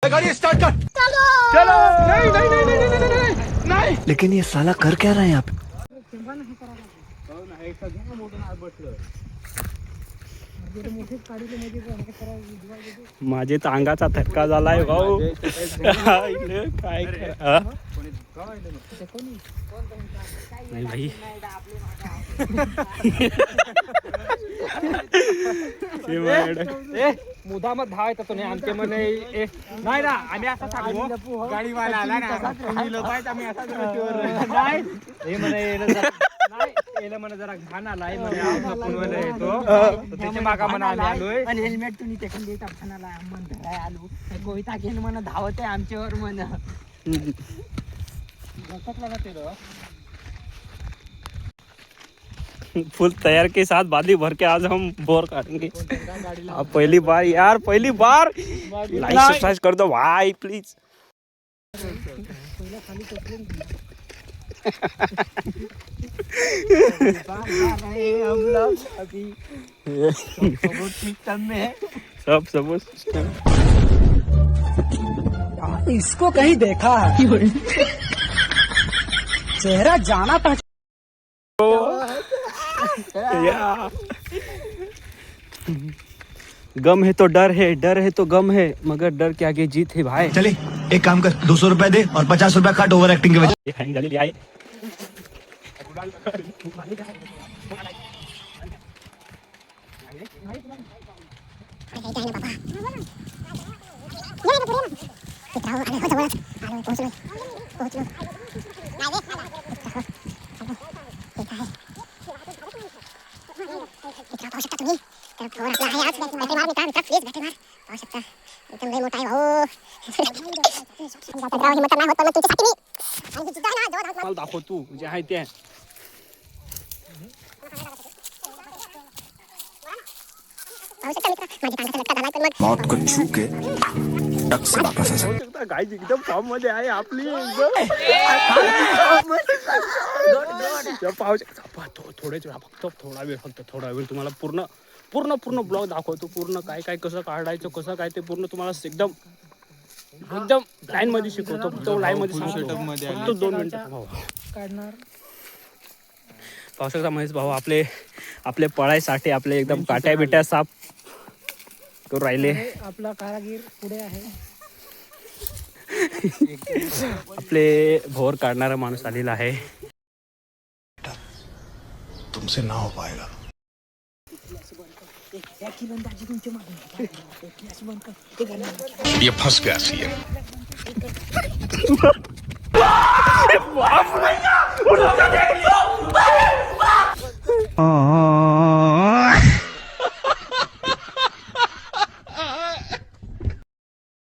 गाड़ी स्टार्ट कर। चलो नहीं नहीं नहीं नहीं नहीं नहीं नहीं. लेकिन ये साला कर क्या रहा है यहाँ पे? माझे तर अंगाचा थक्का झालाय भाऊ. काय नाही भाई. मुदामत धाव येतो नाही आमचे म्हणे नाही ना आम्ही असं सांगू गाडीवाला आला ना आम्ही असा नाही हे म्हणे नाही म्हणे जरा घाण आलाय म्हणे येतो त्याच्या मागा म्हणा आम्ही आलोय आणि हेल्मेट तुम्ही ते खाली टाकताना मन धराय आलो कोयता घेऊन मन धावते आमच्यावर मन फुल तैयार के साथ बादी भर के आज हम बोर काटेंगे. पहली बार यार, पहली बार. लाइक सब्सक्राइब कर दो भाई प्लीज. सब सब इसको कहीं देखा है चेहरा जाना पहचाना गम है तो डर है, डर है तो गम है, मगर डर के आगे जीत है भाई. चले एक काम कर, 200 रुपए दे और 50 रुपए काट ओवर एक्टिंग के वजह. दाखव तू जे आहे ते. मौत को छू के टक से वापस आ सकता. गाइस एकदम फॉर्म मध्ये आहे आपली. थोडेच वेळा फक्त थोडा वेळ तुम्हाला पूर्ण ब्लॉग दाखवतो. पूर्ण काय काय कसं काढायचं कसं काय ते पूर्ण तुम्हाला एकदम लाईन मध्ये शिकवतो. फक्त लाईन मध्ये फक्त 2 मिनिटं काढणार पावसाचा महेश भाऊ आपले पळायसाठी आपले एकदम काट्या बिट्या साफ करून राहिले. आपला कारागीर पुढे आहे. आपले भोर काढणारा माणूस आलेला आहे. तुमसे ना हो पाएगा. ये फंस गया सीएम. बाप रे.